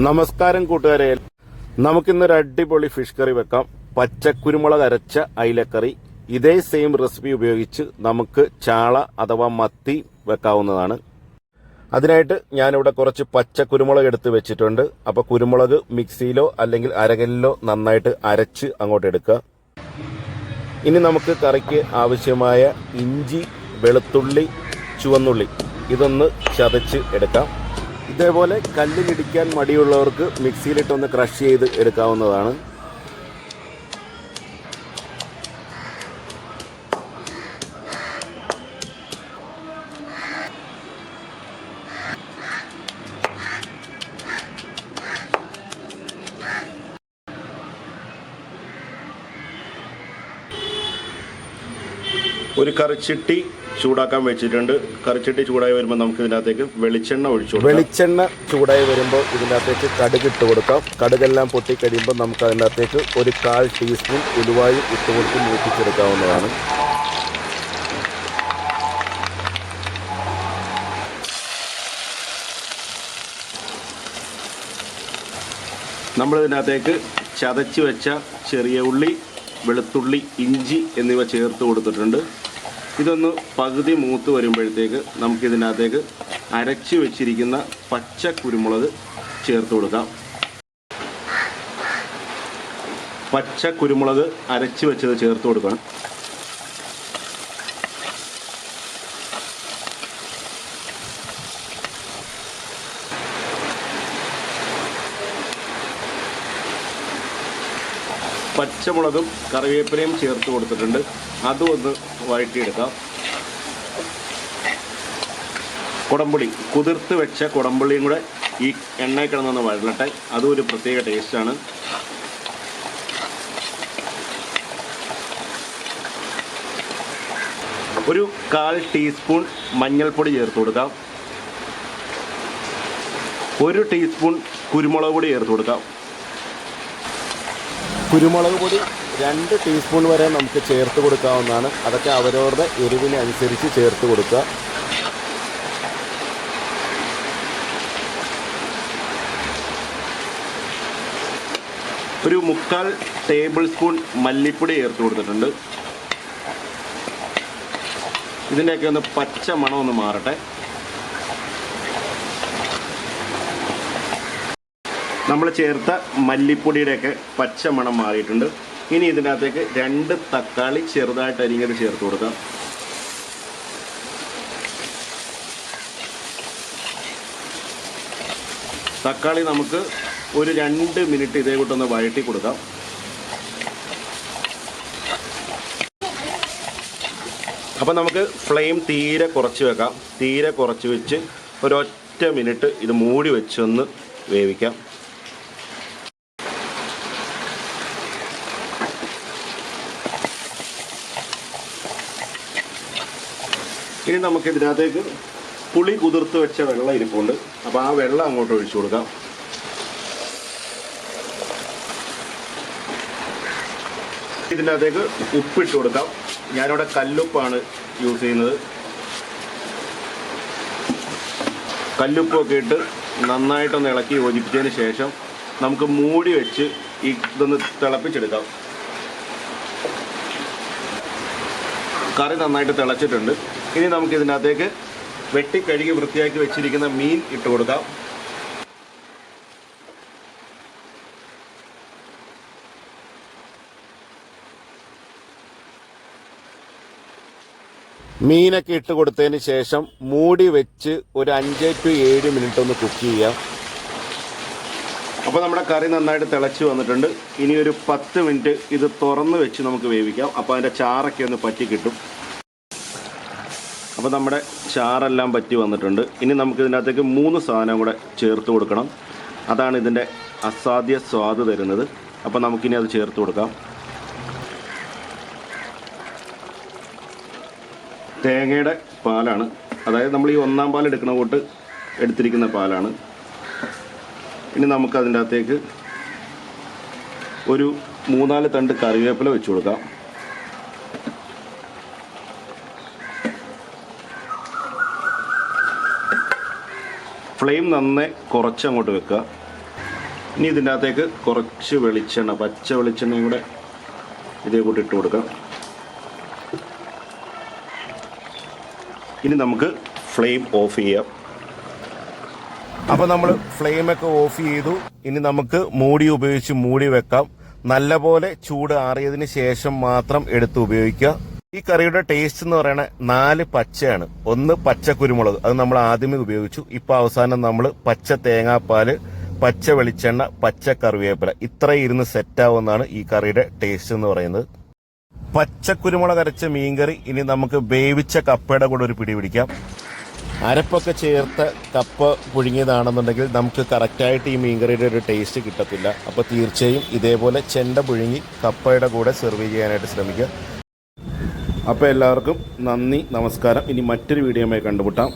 നമസ്കാരം കൂട്ടുകാരെ, നമുക്കിന്നൊരു അടിപൊളി ഫിഷ് കറി വെക്കാം. പച്ചക്കുരുമുളക് അരച്ച അയിലക്കറി. ഇതേ സെയിം റെസിപ്പി ഉപയോഗിച്ച് നമുക്ക് ചാള അഥവാ മത്തി വെക്കാവുന്നതാണ്. അതിനായിട്ട് ഞാനിവിടെ കുറച്ച് പച്ചക്കുരുമുളക് എടുത്ത് വെച്ചിട്ടുണ്ട്. അപ്പോൾ കുരുമുളക് മിക്സിയിലോ അല്ലെങ്കിൽ അരകല്ലിലോ നന്നായിട്ട് അരച്ച് അങ്ങോട്ട് എടുക്കുക. ഇനി നമുക്ക് കറിക്ക് ആവശ്യമായ ഇഞ്ചി, വെളുത്തുള്ളി, ചുവന്നുള്ളി ഇതൊന്ന് ചതച്ച് എടുക്കാം. ഇതേപോലെ കല്ലിലിടിക്കാൻ മടിയുള്ളവർക്ക് മിക്സിയിലിട്ടൊന്ന് ക്രഷ് ചെയ്ത് എടുക്കാവുന്നതാണ്. ഒരു കറിച്ചട്ടി ചൂടാക്കാൻ വെച്ചിട്ടുണ്ട്. കറിച്ചട്ടി ചൂടായി വരുമ്പോൾ നമുക്ക് ഇതിനകത്തേക്ക് വെളിച്ചെണ്ണ ഒഴിച്ചു കൊടുക്കാം. വെളിച്ചെണ്ണ ചൂടായി വരുമ്പോൾ ഇതിനകത്തേക്ക് കടുക് ഇട്ട് കൊടുക്കാം. കടുകെല്ലാം പൊട്ടിക്കഴിയുമ്പോൾ നമുക്ക് അതിനകത്തേക്ക് ഒരു 1/4 ടീസ്പൂൺ ഉലുവായും ഇട്ട് കൊടുത്ത് മൂപ്പിച്ചെടുക്കാവുന്നതാണ്. നമ്മളിതിനകത്തേക്ക് ചതച്ച് വെച്ച ചെറിയ ഉള്ളി, വെളുത്തുള്ളി, ഇഞ്ചി എന്നിവ ചേർത്ത് കൊടുത്തിട്ടുണ്ട്. ഇതൊന്ന് പകുതി മൂത്ത് വരുമ്പോഴത്തേക്ക് നമുക്കിതിനകത്തേക്ക് അരച്ച് വെച്ചിരിക്കുന്ന പച്ച കുരുമുളക് ചേർത്ത് കൊടുക്കാം. പച്ച കുരുമുളക് അരച്ച് വെച്ചത് ചേർത്ത് കൊടുക്കണം. പച്ചമുളകും കറിവേപ്പിലയും ചേർത്ത് കൊടുത്തിട്ടുണ്ട്. അതും ഒന്ന് വഴറ്റിയെടുക്കാം. കുടംപുളി, കുതിർത്ത് വെച്ച കുടംപുളിയും കൂടെ ഈ എണ്ണയിൽ കിടന്നൊന്ന് വഴലട്ടെ. അതും ഒരു പ്രത്യേക ടേസ്റ്റാണ്. ഒരു 1/4 ടീസ്പൂൺ മഞ്ഞൾപ്പൊടി ചേർത്ത് കൊടുക്കാം. 1 ടീസ്പൂൺ കുരുമുളക് പൊടി ചേർത്ത് കൊടുക്കാം. കുരുമുളക് പൊടി 2 ടീസ്പൂൺ വരെ നമുക്ക് ചേർത്ത് കൊടുക്കാവുന്നതാണ്. അതൊക്കെ അവരവരുടെ എരിവിനനുസരിച്ച് ചേർത്ത് കൊടുക്കുക. ഒരു 3/4 ടേബിൾ സ്പൂൺ മല്ലിപ്പൊടി ചേർത്ത് കൊടുത്തിട്ടുണ്ട്. ഇതിൻ്റെയൊക്കെ ഒന്ന് പച്ച മണം ഒന്ന് മാറട്ടെ. നമ്മൾ ചേർത്ത മല്ലിപ്പൊടിയുടെയൊക്കെ പച്ച മണം മാറിയിട്ടുണ്ട്. ഇനി ഇതിനകത്തേക്ക് 2 തക്കാളി ചെറുതായിട്ട് അരിഞ്ഞത് ചേർത്ത് കൊടുക്കാം. തക്കാളി നമുക്ക് ഒരു 2 മിനിറ്റ് ഇതേ കൂട്ടൊന്ന് വഴറ്റി കൊടുക്കാം. അപ്പോൾ നമുക്ക് ഫ്ലെയിം തീരെ കുറച്ച് വെക്കാം. തീരെ കുറച്ച് വെച്ച് ഒരൊറ്റ മിനിറ്റ് ഇത് മൂടി വെച്ചൊന്ന് വേവിക്കാം. ഇനി നമുക്ക് ഇതിനകത്തേക്ക് പുളി കുതിർത്ത് വെച്ച വെള്ളം ഇരിപ്പുണ്ട്. അപ്പോൾ ആ വെള്ളം അങ്ങോട്ട് ഒഴിച്ചു കൊടുക്കാം. ഇതിനകത്തേക്ക് ഉപ്പിട്ട് കൊടുക്കാം. ഞാനിവിടെ കല്ലുപ്പാണ് യൂസ് ചെയ്യുന്നത്. കല്ലുപ്പൊക്കെ ഇട്ട് നന്നായിട്ടൊന്ന് ഇളക്കി യോജിപ്പിച്ചതിന് ശേഷം നമുക്ക് മൂടി വെച്ച് ഇതൊന്ന് തിളപ്പിച്ചെടുക്കാം. കറി നന്നായിട്ട് തിളച്ചിട്ടുണ്ട്. ഇനി നമുക്ക് ഇതിനകത്തേക്ക് വെട്ടിക്കഴുകി വൃത്തിയാക്കി വെച്ചിരിക്കുന്ന മീൻ ഇട്ട് കൊടുക്കാം. മീനൊക്കെ ഇട്ട് കൊടുത്തതിന് ശേഷം മൂടി വെച്ച് ഒരു 5 to 7 മിനിറ്റ് ഒന്ന് കുക്ക് ചെയ്യാം. അപ്പോൾ നമ്മുടെ കറി നന്നായിട്ട് തിളച്ച് വന്നിട്ടുണ്ട്. ഇനി ഒരു 10 മിനിറ്റ് ഇത് തുറന്ന് വെച്ച് നമുക്ക് വേവിക്കാം. അപ്പോൾ അതിൻ്റെ ചാറൊക്കെ ഒന്ന് പറ്റി കിട്ടും. അപ്പോൾ നമ്മുടെ ചാറെല്ലാം പറ്റി വന്നിട്ടുണ്ട്. ഇനി നമുക്ക് ഇതിനകത്തേക്ക് 3 സാധനം കൂടെ ചേർത്ത് കൊടുക്കണം. അതാണ് ഇതിൻ്റെ അസാധ്യ സ്വാദ് തരുന്നത്. അപ്പോൾ നമുക്കിനി അത് ചേർത്ത് കൊടുക്കാം. തേങ്ങയുടെ പാലാണ്, അതായത് നമ്മൾ ഈ 1-ാം പാൽ എടുക്കുന്ന കൂട്ട് എടുത്തിരിക്കുന്ന പാലാണ്. ഇനി നമുക്കതിൻ്റെ അകത്തേക്ക് ഒരു 3-4 തണ്ട് കറിവേപ്പില വെച്ച് കൊടുക്കാം. ഫ്ലെയിം നന്നേ കുറച്ചങ്ങോട്ട് വെക്കുക. ഇനി ഇതിൻ്റെ അകത്തേക്ക് കുറച്ച് വെളിച്ചെണ്ണ, പച്ച വെളിച്ചെണ്ണയും കൂടെ ഇതേ കൂട്ടി ഇട്ട് കൊടുക്കാം. ഇനി നമുക്ക് ഫ്ലെയിം ഓഫ് ചെയ്യാം. അപ്പോൾ നമ്മൾ ഫ്ലെയിമൊക്കെ ഓഫ് ചെയ്തു. ഇനി നമുക്ക് മൂടി ഉപയോഗിച്ച് മൂടി വെക്കാം. നല്ലപോലെ ചൂട് ആറിയതിന് ശേഷം മാത്രം എടുത്ത് ഉപയോഗിക്കുക. ഈ കറിയുടെ ടേസ്റ്റ് എന്ന് പറയുന്നത് 4 പച്ചയാണ്. 1 പച്ച കുരുമുളക്, അത് നമ്മൾ ആദ്യമേ ഉപയോഗിച്ചു. ഇപ്പൊ അവസാനം നമ്മൾ പച്ച തേങ്ങാപ്പാല്, പച്ച വെളിച്ചെണ്ണ, പച്ച കറിവേപ്പില, ഇത്ര ഇരുന്ന് സെറ്റാവുന്നതാണ് ഈ കറിയുടെ ടേസ്റ്റ് എന്ന് പറയുന്നത്. പച്ചക്കുരുമുളക് അരച്ച മീൻകറി ഇനി നമുക്ക് വേവിച്ച കപ്പയുടെ കൂടെ ഒരു പിടി പിടിക്കാം. അരപ്പൊക്കെ ചേർത്ത് കപ്പ പുഴുങ്ങിയതാണെന്നുണ്ടെങ്കിൽ നമുക്ക് കറക്റ്റായിട്ട് ഈ മീൻകറിയുടെ ഒരു ടേസ്റ്റ് കിട്ടത്തില്ല. അപ്പോൾ തീർച്ചയായും ഇതേപോലെ ചെണ്ട പുഴുങ്ങി കപ്പയുടെ കൂടെ സെർവ് ചെയ്യാനായിട്ട് ശ്രമിക്കുക. അപ്പോൾ എല്ലാവർക്കും നന്ദി, നമസ്കാരം. ഇനി മറ്റൊരു വീഡിയോയുമായി കണ്ടുമുട്ടാം.